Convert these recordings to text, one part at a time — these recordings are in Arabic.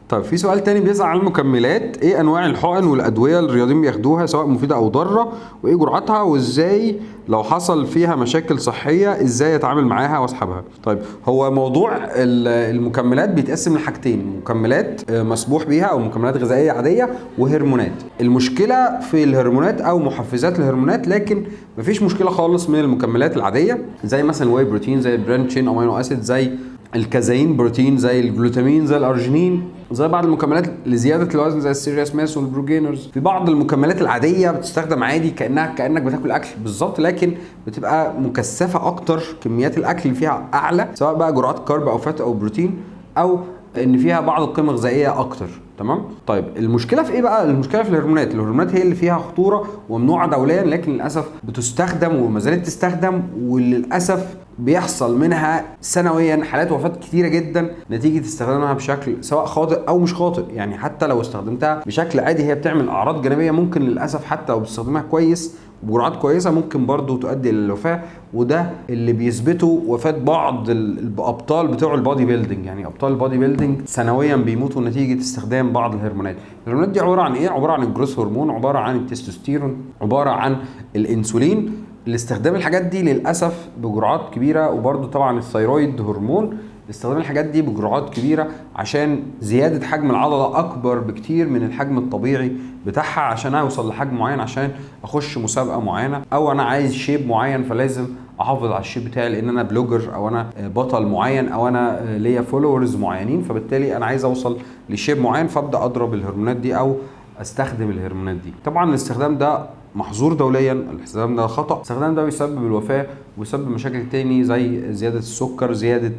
طيب في سؤال تاني بيسأل عن المكملات، ايه انواع الحقن والادويه اللي الرياضيين بياخدوها سواء مفيده او ضاره، وايه جرعتها، وازاي لو حصل فيها مشاكل صحيه ازاي اتعامل معاها واسحبها؟ طيب هو موضوع المكملات بيتقسم لحاجتين، مكملات مسموح بيها او مكملات غذائيه عاديه، وهرمونات. المشكله في الهرمونات او محفزات الهرمونات، لكن مفيش مشكله خالص من المكملات العاديه زي مثلا الواي بروتين، زي البرانشين امينو اسيد، زي الكازايين بروتين، زي الجلوتامين، زي الارجينين، زي بعض المكملات لزياده الوزن زي السيرياس ماس والبروجينرز. في بعض المكملات العاديه بتستخدم عادي كانك بتاكل اكل بالظبط، لكن بتبقى مكثفه اكتر، كميات الاكل اللي فيها اعلى، سواء بقى جرعات كارب او فات او بروتين، او ان فيها بعض القيم الغذائيه اكتر. تمام. طيب المشكله في ايه بقى؟ المشكله في الهرمونات. الهرمونات هي اللي فيها خطوره وممنوعه دوليا، لكن للاسف بتستخدم وما زالت تستخدم، وللاسف بيحصل منها سنويا حالات وفاه كتيره جدا نتيجه استخدامها بشكل سواء خاطئ او مش خاطئ. يعني حتى لو استخدمتها بشكل عادي هي بتعمل اعراض جانبيه، ممكن للاسف حتى لو بتستخدمها كويس بجرعات كويسه ممكن برضو تؤدي للوفاه. وده اللي بيثبته وفاه بعض الابطال بتوع البادي بيلدينج. يعني ابطال البادي بيلدينج سنويا بيموتوا نتيجه استخدام بعض الهرمونات. الهرمونات دي عباره عن ايه؟ عباره عن الجروث هرمون، عباره عن التستوستيرون، عباره عن الانسولين. الاستخدام الحاجات دي للاسف بجرعات كبيره، وبرده طبعا الثيرويد هرمون، استخدام الحاجات دي بجرعات كبيره عشان زياده حجم العضله اكبر بكتير من الحجم الطبيعي بتاعها، عشان اوصل لحجم معين، عشان اخش مسابقه معينه، او انا عايز شيب معين فلازم احافظ على الشيب بتاعي لان انا بلوجر او انا بطل معين او انا ليا فولورز معينين، فبالتالي انا عايز اوصل لشيب معين، فابدا اضرب الهرمونات دي او استخدم الهرمونات دي. طبعا الاستخدام ده محظور دوليا، الاستخدام ده خطأ، الاستخدام ده بيسبب الوفاة ويسبب مشاكل تاني زي زيادة السكر، زيادة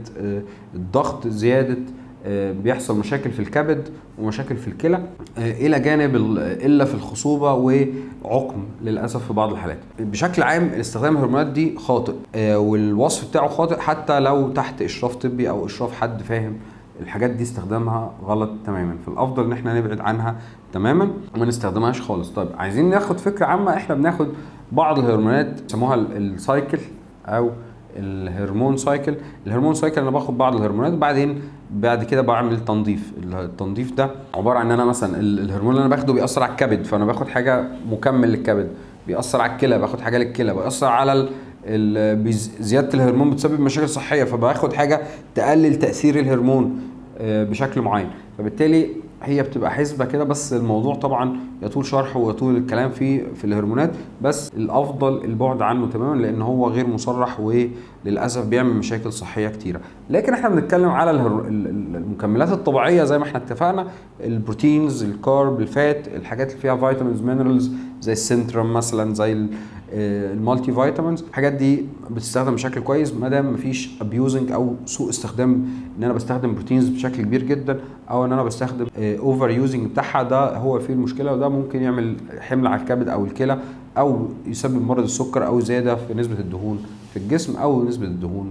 الضغط، زيادة بيحصل مشاكل في الكبد ومشاكل في الكلى، الى جانب الا في الخصوبة وعقم للأسف في بعض الحالات. بشكل عام استخدام الهرمونات دي خاطئ، والوصف بتاعه خاطئ حتى لو تحت اشراف طبي او اشراف حد فاهم. الحاجات دي استخدامها غلط تماما، فالافضل ان احنا نبعد عنها تماما وما نستخدمهاش خالص. طيب عايزين ناخد فكره عامه، احنا بناخد بعض الهرمونات يسموها السايكل او الهرمون سايكل. الهرمون سايكل انا باخد بعض الهرمونات وبعدين بعد كده بعمل تنظيف. التنظيف ده عباره عن ان انا مثلا الهرمون اللي انا باخده بيأثر على الكبد، فانا باخد حاجه مكمل للكبد، بيأثر على الكلى باخد حاجه للكلى، بيأثر على زياده الهرمون بتسبب مشاكل صحيه فباخد حاجه تقلل تاثير الهرمون بشكل معين. فبالتالي هي بتبقى حسبه كده، بس الموضوع طبعا يطول شرحه ويطول الكلام فيه في الهرمونات، بس الافضل البعد عنه تماما لان هو غير مصرح وللاسف بيعمل مشاكل صحيه كتيره. لكن احنا بنتكلم على المكملات الطبيعيه زي ما احنا اتفقنا، البروتينز، الكارب، الفات، الحاجات اللي فيها فيتامينز، مينرالز زي السنترم مثلا، زي المالتي فيتامينز. الحاجات دي بتستخدم بشكل كويس ما دام مفيش ابيوزنج او سوء استخدام، ان انا بستخدم بروتينز بشكل كبير جدا او ان انا بستخدم اوفر يوزنج بتاعها. ده هو فيه المشكله، وده ممكن يعمل حمل على الكبد او الكلى او يسبب مرض السكر او زياده في نسبه الدهون في الجسم او نسبه الدهون